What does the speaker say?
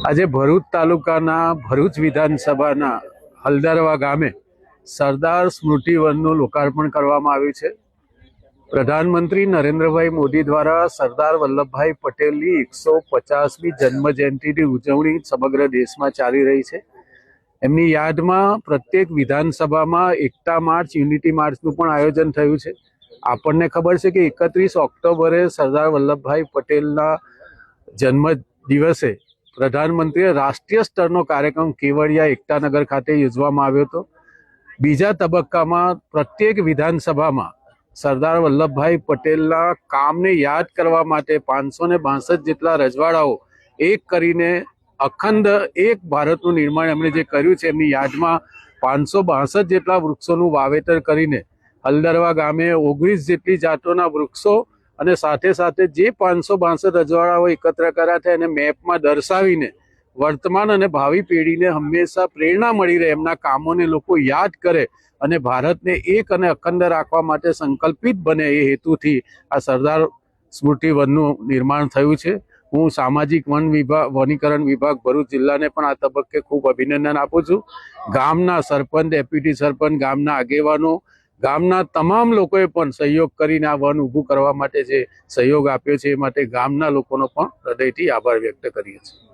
આજે ભરૂચ તાલુકાના ભરૂચ વિધાનસભાના હલદરવા ગામે સરદાર સ્મૃતિ વનનું લોકાર્પણ કરવામાં આવ્યું છે। પ્રધાનમંત્રી નરેન્દ્રભાઈ મોદી દ્વારા સરદાર વલ્લભભાઈ પટેલની 150મી જન્મ જયંતિની ઉજવણી સમગ્ર દેશમાં ચાલી રહી છે। એમની યાદમાં પ્રત્યેક વિધાનસભામાં એકતા માર્ચ, યુનિટી માર્ચનું પણ આયોજન થયું છે। આપણને ખબર છે કે 31 ઓક્ટોબરે સરદાર વલ્લભભાઈ પટેલના જન્મ દિવસે પ્રધાનમંત્રીએ રાષ્ટ્રીય સ્તરનો કાર્યક્રમ કેવડિયા એકતાનગર ખાતે યોજવામાં આવ્યો હતો। બીજા તબક્કામાં પ્રત્યેક વિધાનસભામાં સરદાર વલ્લભભાઈ પટેલના કામને યાદ કરવા માટે 562 જેટલા રજવાડાઓ એક કરીને અખંડ એક ભારતનું નિર્માણ એમણે જે કર્યું છે, એમની યાદમાં 562 જેટલા વૃક્ષોનું વાવેતર કરીને હલદરવા ગામે 19 જેટલી જાતોના વૃક્ષો અને સાથે સાથે જે 562 રજવાડાઓ એકત્ર કર્યા હતા એને મેપમાં દર્શાવીને વર્તમાન અને ભાવિ પેઢીને હંમેશા પ્રેરણા મળી રહે, એમના કામોને લોકો યાદ કરે અને ભારતને એક અને અખંડ રાખવા માટે સંકલ્પિત બને એ હેતુથી આ સરદાર સ્મૃતિ વનનું નિર્માણ થયું છે। હું સામાજિક વનીકરણ વિભાગ ભરૂચ જિલ્લાને પણ આ તબક્કે ખૂબ અભિનંદન આપું છું। ગામના સરપંચ, ડેપ્યુટી સરપંચ, ગામના આગેવાનો, ગામના તમામ લોકોએ પણ સહયોગ કરીને આ વન ઊભું કરવા માટે જે સહયોગ આપ્યો છે એ માટે ગામના લોકોનો પણ હૃદયથી આભાર વ્યક્ત કરીએ છીએ।